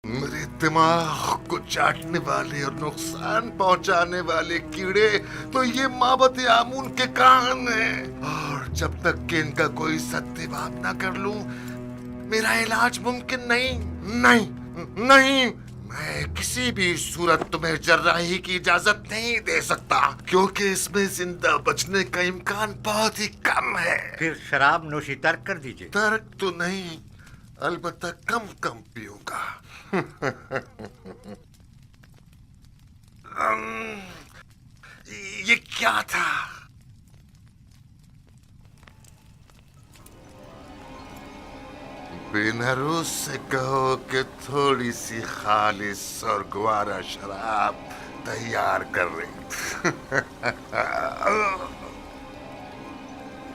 मेरे दिमाग को चाटने वाले और नुकसान पहुंचाने वाले कीड़े तो ये माबत आमून के कान हैं। और जब तक कि इनका कोई सत्यापात ना कर लूं, मेरा इलाज मुमकिन नहीं। नहीं, नहीं, मैं किसी भी सूरत तुम्हें जर्राही की इजाजत नहीं दे सकता, क्योंकि इसमें जिंदा बचने का इम्कान बहुत ही कम है। फिर शराब नोशी तर्क कर दीजिए। तर्क तो नहीं, अलबत्ता कम कम पीऊंगा। अम्म, ये क्या था? बेनारोस से कहो कि थोड़ी सी खालिस और ग्वारा शराब तैयार कर रही।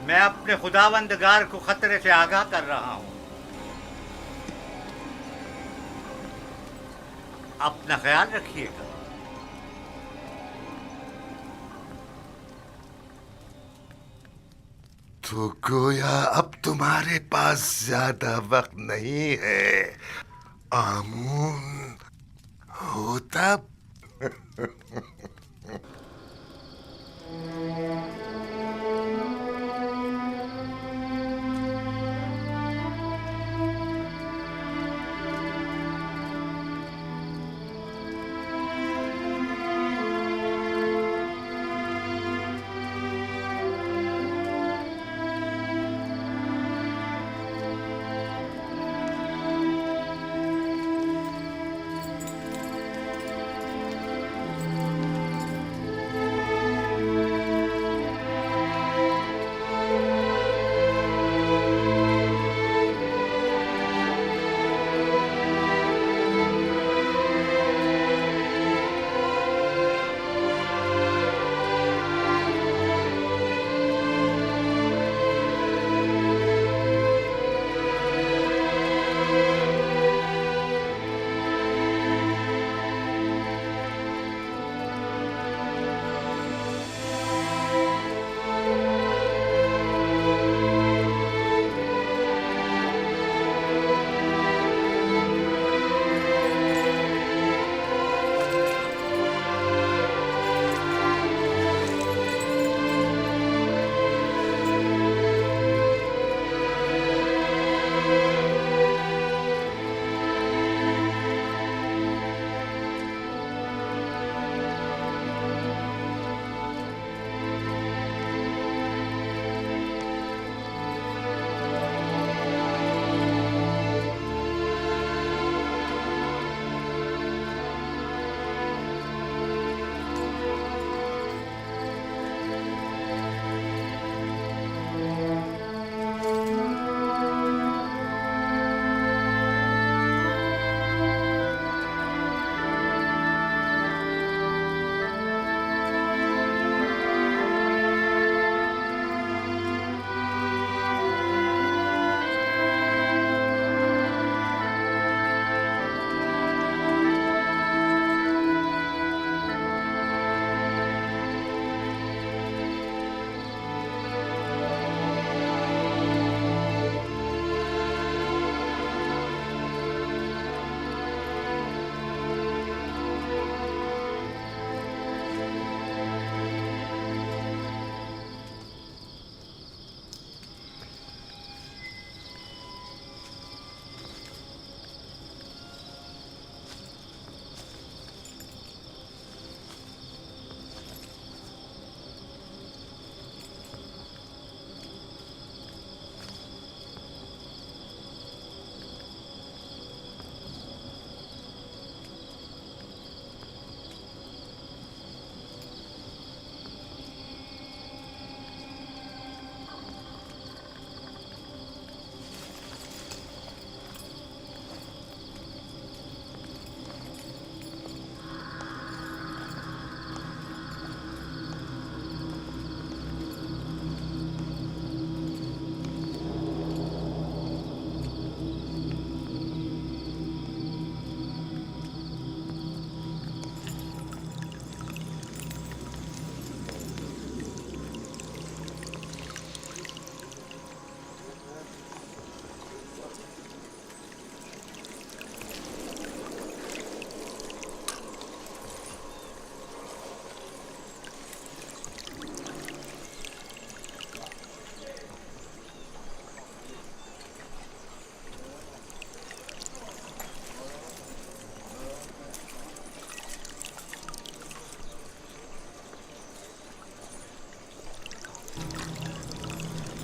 मैं अपने खुदावंदगार को खतरे से आगाह कर रहा हूं। अपना ख्याल रखिएगा। तो गोया अब तुम्हारे पास ज्यादा वक्त नहीं है, आमून। हो तब।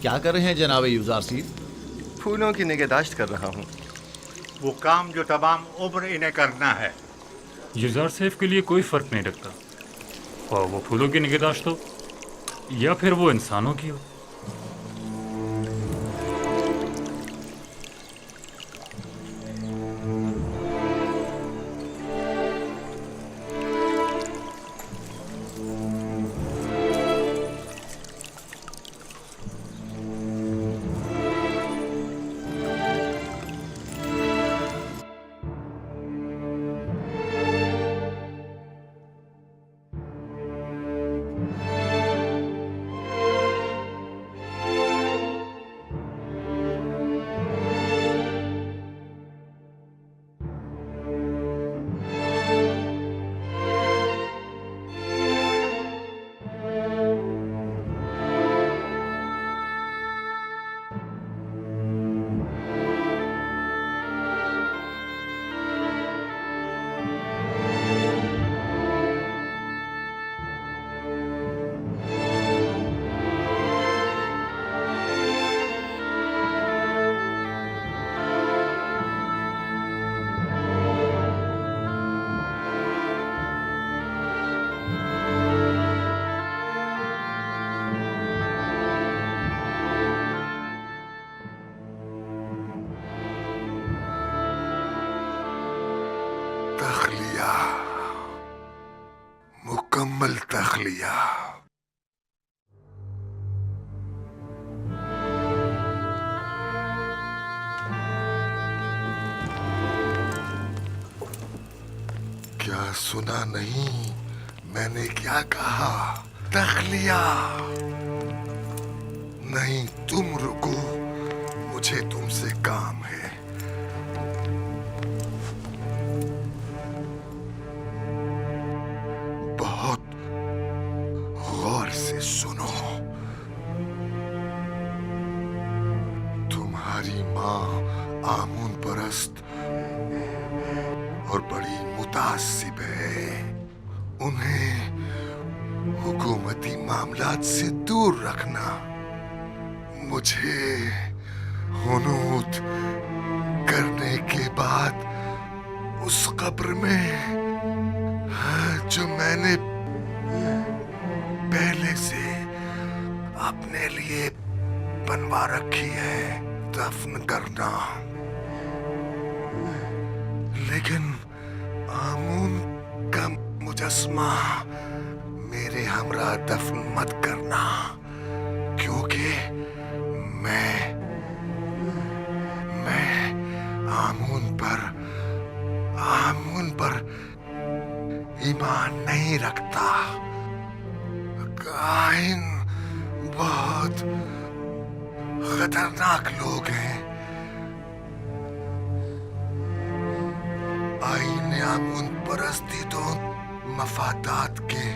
क्या कर रहे हैं जनाब यूजारसी? फूलों की निगहदाश्त कर रहा हूँ। वो काम जो तमाम उम्र इन्हें करना है। यूज़र सेफ के लिए कोई फ़र्क नहीं रखता, और वो फूलों की निगहदाश्त हो या फिर वो इंसानों की हो। तख्लिया, मुकम्मल तख्लिया। क्या सुना नहीं? मैंने क्या कहा? तख्लिया। नहीं, तुम रुको, मुझे तुमसे काम है। बहुत गौर से सुनो। तुम्हारी माँ आमून परस्त और बड़ी मुतासिब है। उन्हें हुकूमती मामलात से दूर रखना। मुझे हुनूद करने के बाद उस कब्र में जो मैंने पहले से अपने लिए बनवा रखी है दफन करना। लेकिन आमून का मुजस्मा मेरे हमरा दफन मत करना, क्योंकि मैं आमून पर ईमान नहीं रखता। काहिन बहुत खतरनाक लोग हैं। आईने आमून परस्ती तो मफादात के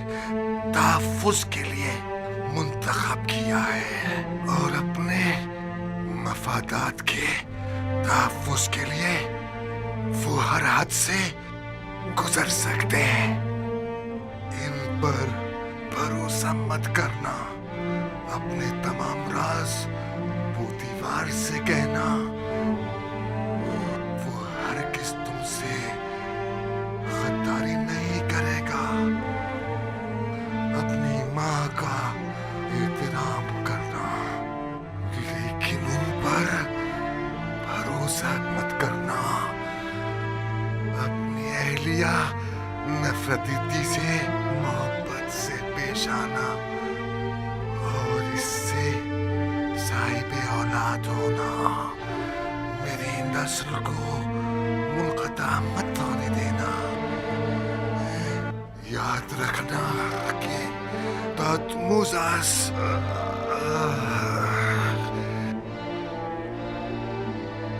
तहफ़्फ़ुज़ के लिए मुंतखब किया है, और अपने मफादात के तहफ़्फ़ुज़ के लिए वो हर हद से गुजर सकते हैं। इन पर भरोसा मत करना। अपने तमाम राज वो दीवार से कहना। वो हरगिज़ तुमसे गद्दारी नहीं करेगा। अपनी माँ का एहतराम करना, लेकिन उन पर भरोसा मत करना। अपनी अहलिया नफरती से मोहब्बत से पेश आना, और इससे साहिब औलाद होना। मेरी नस्ल को मुनक़ता मत होने देना। याद रखना कि तहतमुज़ास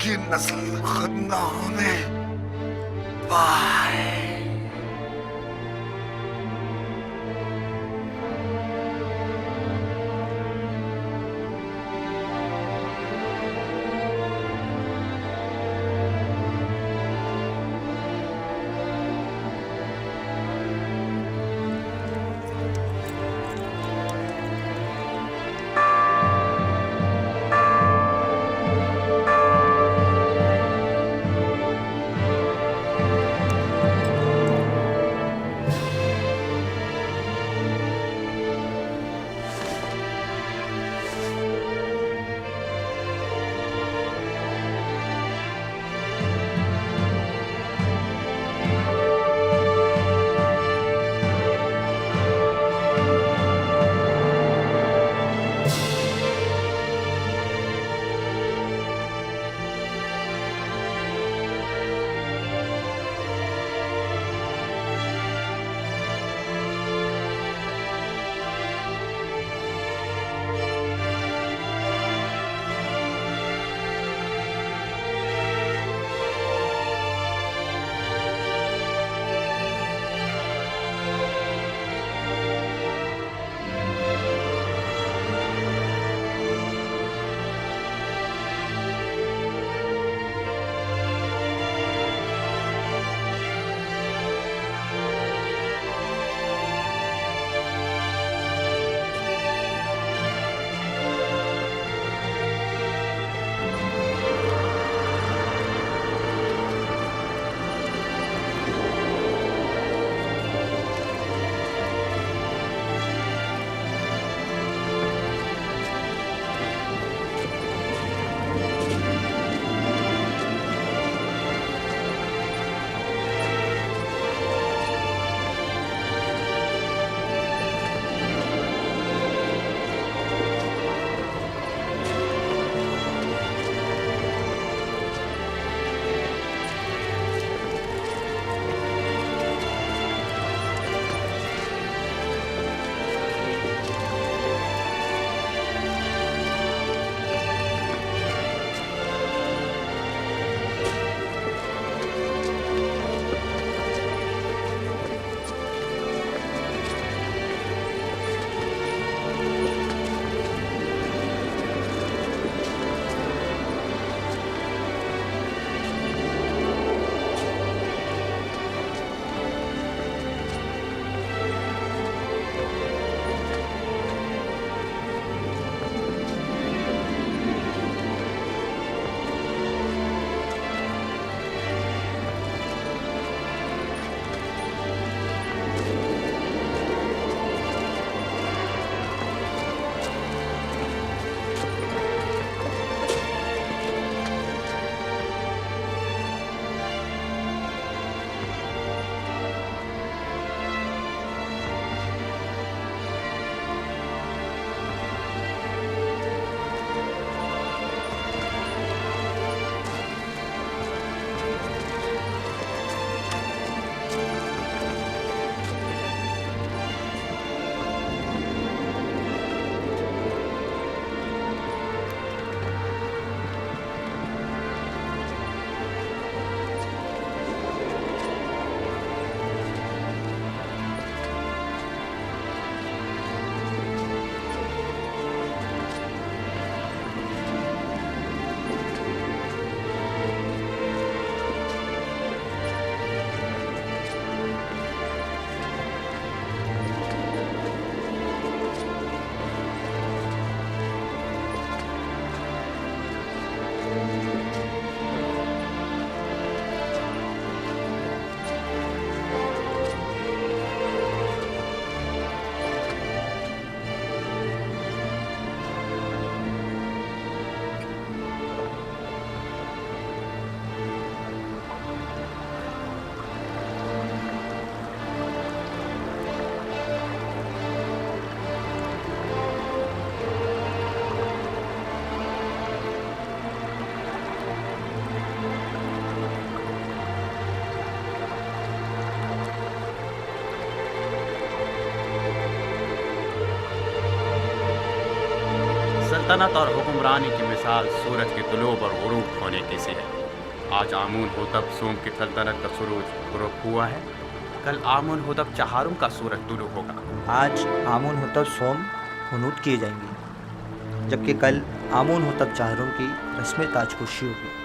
की नस्ल खत्म न होने पाए। सल्तनत और हुक्मरानी की मिसाल सूरज के तुलूब और गुरूब होने की सी है। आज आमून होतब सोम की सल्तनत का सूरज गुरूब हुआ है, कल आमून होतब चहारुम का सूरज तुलू होगा। आज आमून होतब सोम हुनूत किए जाएंगे, जबकि कल आमून होतब चहारुम की रस्म ताजपोशी होगी।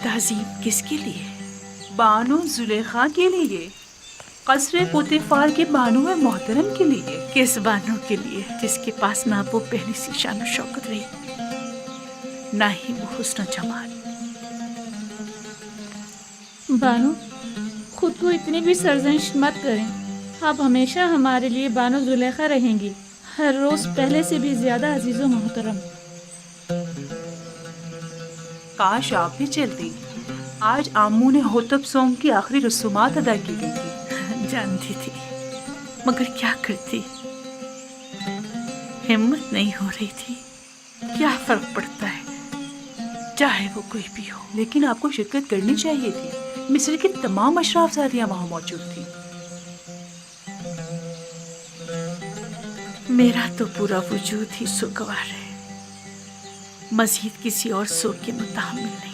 ताज़ीम किसके लिए? बानो जुलेखा के लिए, कसरे पुतिफार के बानो है मोहतरम के लिए। किस बानो के लिए जिसके पास ना वो पहली सी शान शौकत रही, ना ही वो हुस्न जमाल। बानो, खुद को इतनी भी सरजनिश मत करें। आप हमेशा हमारे लिए बानो जुलेखा रहेंगी, हर रोज़ पहले से भी ज़्यादा अजीज़ व मोहतरम। काश आप भी चलती। आज आमू ने होतब सोम की आखिरी रसूमात अदा की गई थी। जानती थी, मगर क्या करती, हिम्मत नहीं हो रही थी। क्या फर्क पड़ता है, चाहे वो कोई भी हो। लेकिन आपको शिरकत करनी चाहिए थी। मिस्र की तमाम अशराफजादियां वहां मौजूद थी। मेरा तो पूरा वजूद ही सुगवार है, मजीद किसी और सुख के मुताबिक नहीं।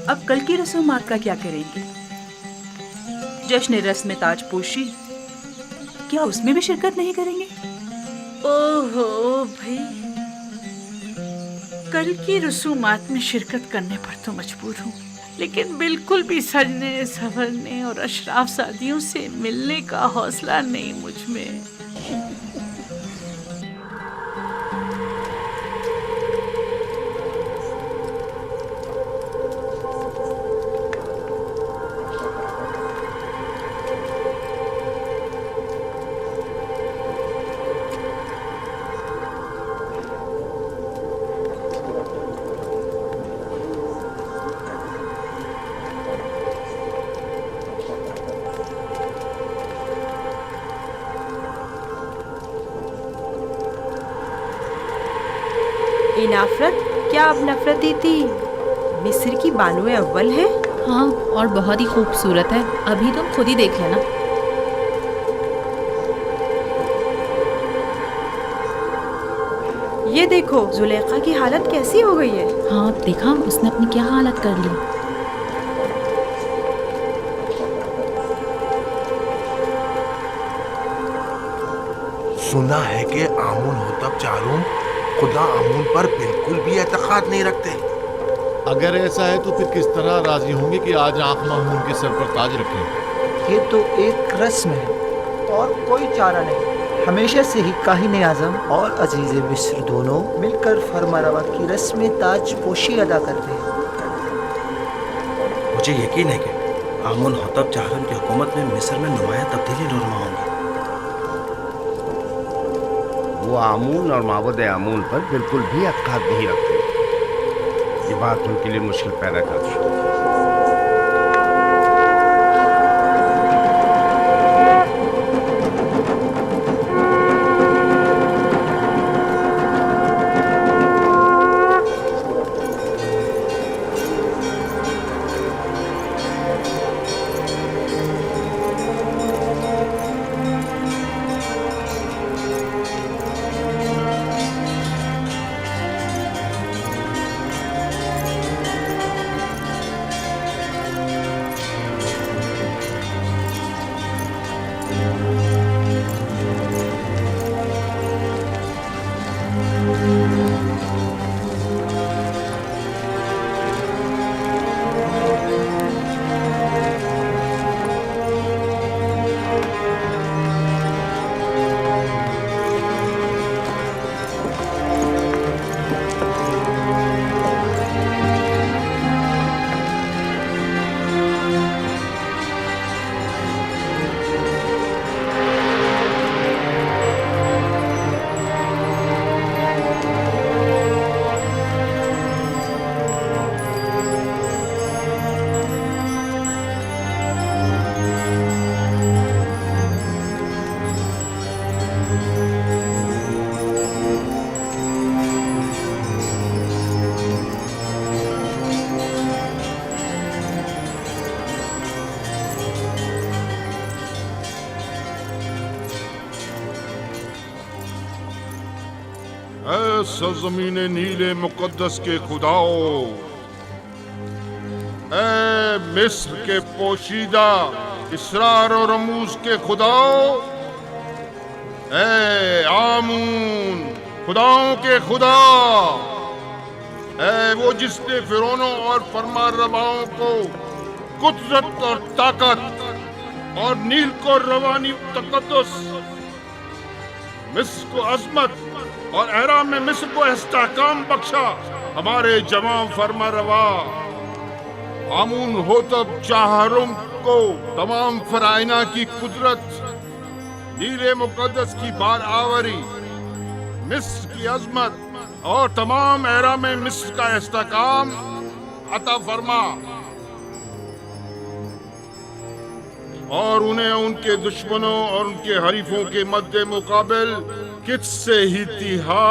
अब कल की रसूमात का क्या करेंगे? जश्न रस्म ताजपोशी, क्या उसमें भी शिरकत नहीं करेंगे? ओहो भाई, कल की रसूमात में शिरकत करने पर तो मजबूर हूँ, लेकिन बिल्कुल भी सजने संवरने और अशराफ शादियों से मिलने का हौसला नहीं मुझ में। नफरत, क्या अब नफरती थी? मिस्र की बानुए अव्वल है। हाँ, और बहुत ही खूबसूरत है। अभी तुम खुद ही देख लेना। ये देखो, जुलेखा की हालत कैसी हो गई है। हाँ, देखा उसने अपनी क्या हालत कर ली। सुना है कि आमून होतब चारूम खुदा आमून पर बिल्कुल भी एतकाद नहीं रखते। अगर ऐसा है तो फिर किस तरह राजी होंगे कि आज आँख मामून के सर पर ताज रखें? ये तो एक रस्म है और कोई चारा नहीं। हमेशा से ही काहिन आज़म और अजीज़ मिस्र दोनों मिलकर फरमारवा की रस्म ताज पोशी अदा करते हैं। मुझे यकीन है कि आमून होतब चाहरम की हुकूमत में मिस्र में नुमाया तब्दीली नुरमा होंगी। वो आमून और माबूद आमून पर बिल्कुल भी अक़ाद नहीं रखते। ये बात उनके लिए मुश्किल पैदा करती है। सरजमीन नीले मुकद्दस के खुदाओ, ऐ मिस्र के पोशीदा इसरार और रमूज के खुदाओ, ऐ आमून खुदाओं के खुदा, ऐ वो जिसने फिरौनों और फरमारवाओं को कुदरत और ताकत और नील को रवानी तकद्दुस, मिस्र को अजमत और एहराम में मिस्र को इस्तेहकाम बख्शा। हमारे जवां फरमारवा आमून होतब चाहरुम को तमाम फराइना की कुदरत, नीले मुकद्दस की बार आवरी, मिस्र की अजमत और तमाम एहराम में मिस्र का इस्तेहकाम अता फरमा, और उन्हें उनके दुश्मनों और उनके हरीफों के मद्दे मुकाबिल कित से ही तिहा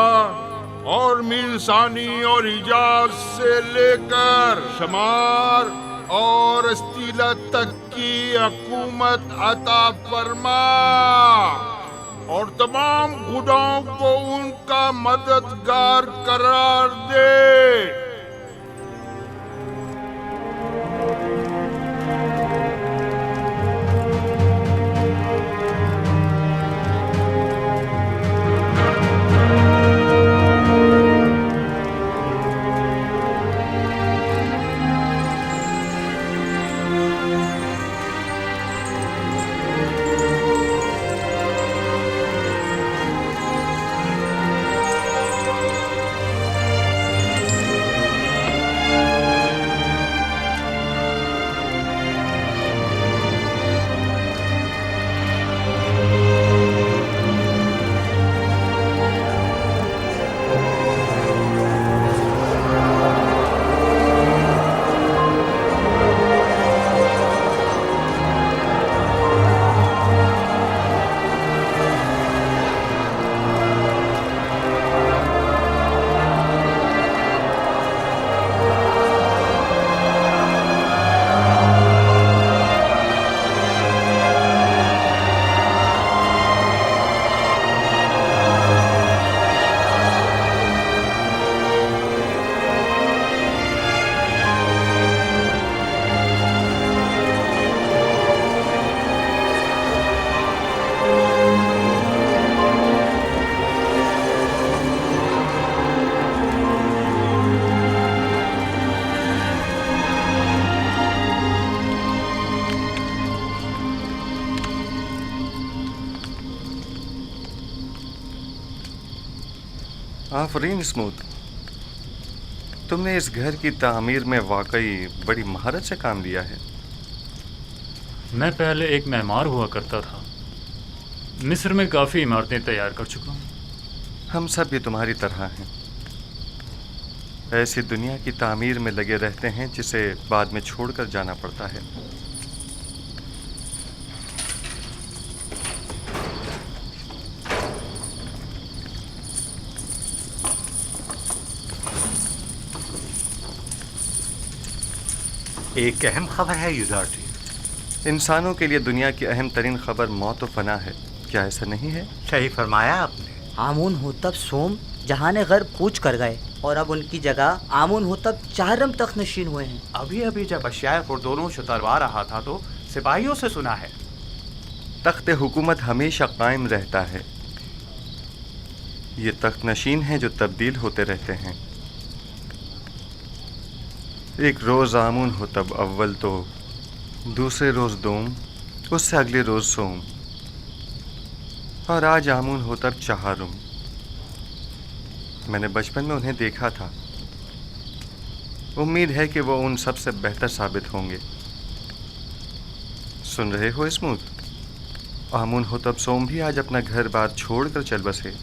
और मीरसानी और हिजाज से लेकर शमार और अस्तीला तक की हुकूमत अता फरमा, और तमाम खुदाओं को उनका मददगार करार दे। आफरीन स्मूथ, तुमने इस घर की तामीर में वाकई बड़ी महारत से काम लिया है। मैं पहले एक मेमार हुआ करता था। मिस्र में काफ़ी इमारतें तैयार कर चुका हूँ। हम सब भी तुम्हारी तरह हैं, ऐसी दुनिया की तामीर में लगे रहते हैं जिसे बाद में छोड़कर जाना पड़ता है। एक अहम खबर है युदार्टी। इंसानों के लिए दुनिया की अहम तरीन खबर मौत और फना है, क्या ऐसा नहीं है? सही फरमाया आपने। आमून होतब सोम जहाने गर्ब कूच कर गए और अब उनकी जगह आमून होतब चाहरम तक नशीन हुए हैं। अभी अभी जब अशियाए खुर्दोनों उतरवा रहा था तो सिपाहियों से सुना है तख्त हुकूमत हमेशा कायम रहता है। ये तख्त नशीन हैं जो तब्दील होते रहते हैं। एक रोज़ आमून हो तब अव्वल तो, दूसरे रोज़ दोम, उससे अगले रोज़ सोम, और आज आमून हो तब चहारुम। मैंने बचपन में उन्हें देखा था। उम्मीद है कि वो उन सब से बेहतर साबित होंगे। सुन रहे हो स्मूथ? आमून हो तब सोम भी आज अपना घर बार छोड़कर चल बसे।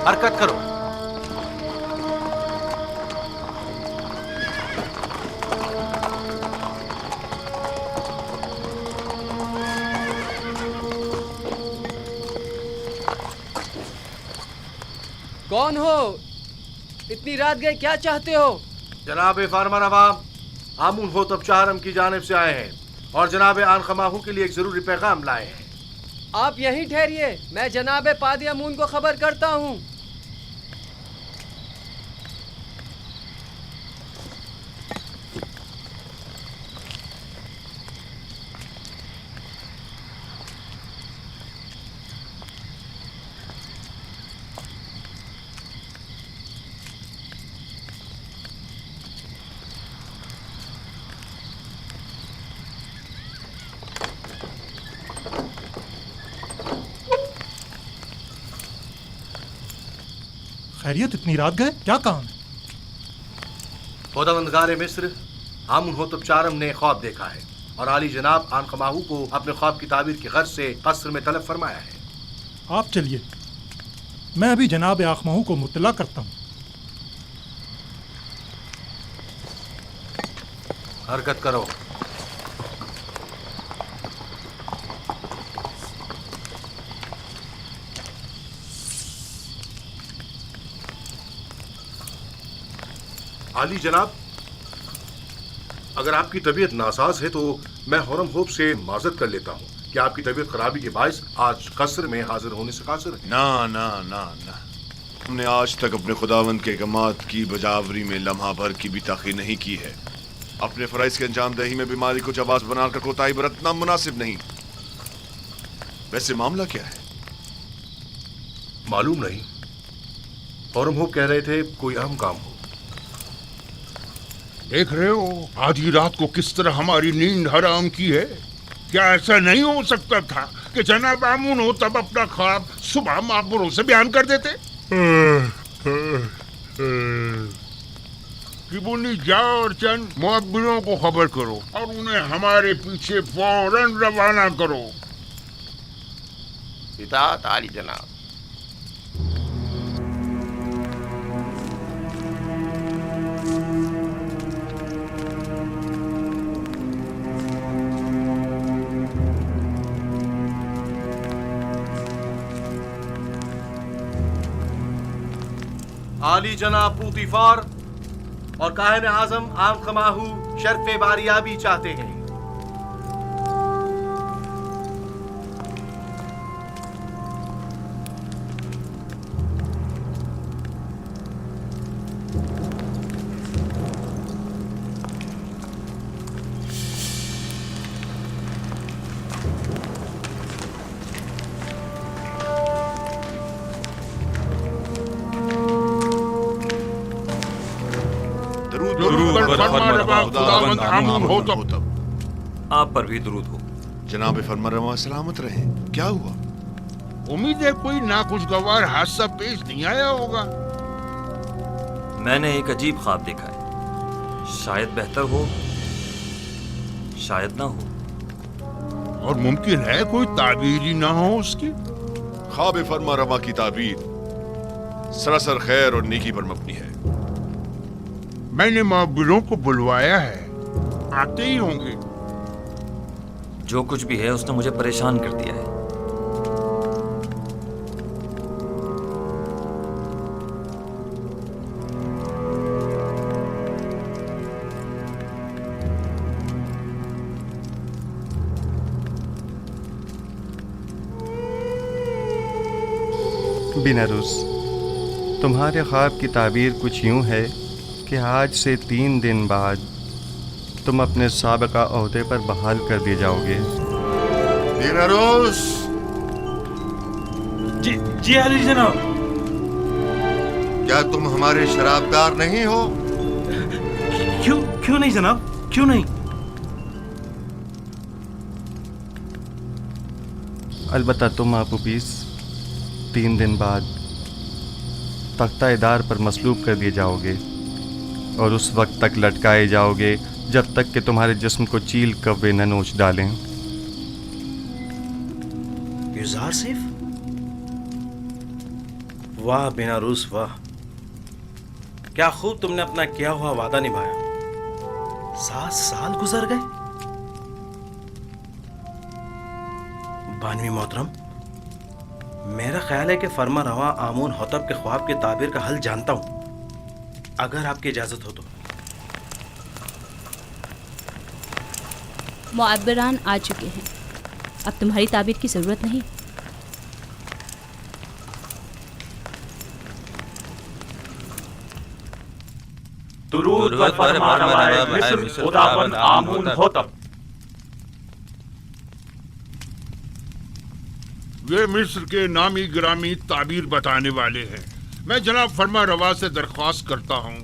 हरकत करो। कौन हो? इतनी रात गए, क्या चाहते हो? जनाब फार्मर अवाम आमून होतब चाहरम की जानिब से आए हैं और जनाब आनखमाहू के लिए एक जरूरी पैगाम लाए हैं। आप यहीं ठहरिए, मैं जनाब पादी अमून को खबर करता हूँ। खैरियत, इतनी रात गए, क्या काम है? खुदावंदगार मिस्र आमून होतब चाहरम ने ख्वाब देखा है और आली जनाब आनखमाहू को अपने ख्वाब की ताबीर की गर्ज से कस्र में तलब फरमाया है। आप चलिए, मैं अभी जनाब आखमाहू को मुत्तला करता हूँ। हरकत करो। आली जनाब, अगर आपकी तबीयत नासाज है तो मैं हरम होप से माजरत कर लेता हूँ कि आपकी तबीयत खराबी के बायस आज कस्र में हाजिर होने से कासिर है। ना ना ना ना, हमने आज तक अपने खुदावंद के अहकामात की बजावरी में लम्हा भर की भी ताख़ीर नहीं की है। अपने फ़राइज़ के अंजाम दही में बीमारी को जवाज़ बनाकर कोताही बरतना मुनासिब नहीं। वैसे मामला क्या है? मालूम नहीं, हरम होप कह रहे थे कोई अहम काम हो। देख रहे हो आधी रात को किस तरह हमारी नींद हराम की है। क्या ऐसा नहीं हो सकता था कि जनाब आमून हो तब अपना ख्वाब सुबह मापुरों से बयान कर देते? किबुनी जाओ और चंद मुअब्बिरों को खबर करो और उन्हें हमारे पीछे फौरन रवाना करो। इताअत आली जनाब। आली जनाब पूतीफार और काहिन आजम आनखमाहू शर्फ बारियाबी चाहते हैं। खुदावंद आमून हो तब। आप पर भी दुरूद हो। जनाब फरमारवा सलामत रहे। क्या हुआ? उम्मीद है कोई नाखुशगवार हादसा पेश नहीं आया होगा। मैंने एक अजीब ख्वाब देखा है, शायद बेहतर हो, शायद ना हो। और मुमकिन है कोई ताबीर ही ना हो उसकी। ख्वाब फरमारवा की ताबीर सरासर खैर और नेकी पर मबनी है। मैंने माबिरों को बुलवाया है, आते ही होंगे। जो कुछ भी है उसने मुझे परेशान कर दिया है। बिनारुस, तुम्हारे ख्वाब की ताबीर कुछ यूं है कि आज से 3 दिन बाद तुम अपने साबिका ओहदे पर बहाल कर दिए जाओगे। बिनारुस। जी अली जनाब। क्या तुम हमारे शराबदार नहीं हो? क्यों नहीं जनाब, क्यों नहीं? अलबत्ता तुम आपूपीस 3 दिन बाद तख्ता-ए-दार पर मसलूब कर दिए जाओगे और उस वक्त तक लटकाए जाओगे जब तक कि तुम्हारे जिस्म को चील कव्वे न नोच डालें। युजार सिफ, वाह बिनारुस वाह, क्या खूब तुमने अपना किया हुआ वादा निभाया। 7 साल गुजर गए। बानवी मोहतरम, मेरा ख्याल है कि फरमा रवा आमून होतब के ख्वाब के ताबीर का हल जानता हूं, अगर आपकी इजाजत हो तो। मुअब्बिरान आ चुके हैं, अब तुम्हारी ताबीर की जरूरत नहीं। दुरूद पर फरमानवाए मिस्र खुदावंद आमून होतब। वे मिस्र के नामी गिरामी ताबीर बताने वाले हैं। मैं जनाब फरमा रवा से दरख्वास्त करता हूँ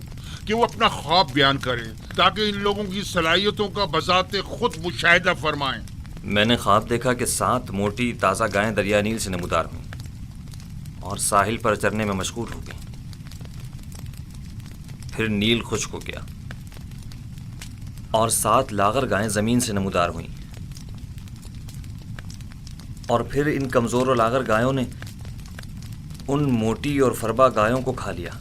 कि वो अपना ख्वाब बयान करें ताकि इन लोगों की सलाहियतों का बजाते खुद मुशाहिदा फरमाएं। मैंने ख्वाब देखा कि 7 मोटी ताज़ा गायें दरिया नील से नमूदार हुईं और साहिल पर चरने में मशगूल हो गईं। फिर नील खुश्क हो गया और 7 लागर गायें ज़मीन से नमूदार हुईं और फिर इन कमज़ोर और लागर गायों ने उन मोटी और फरबा गायों को खा लिया।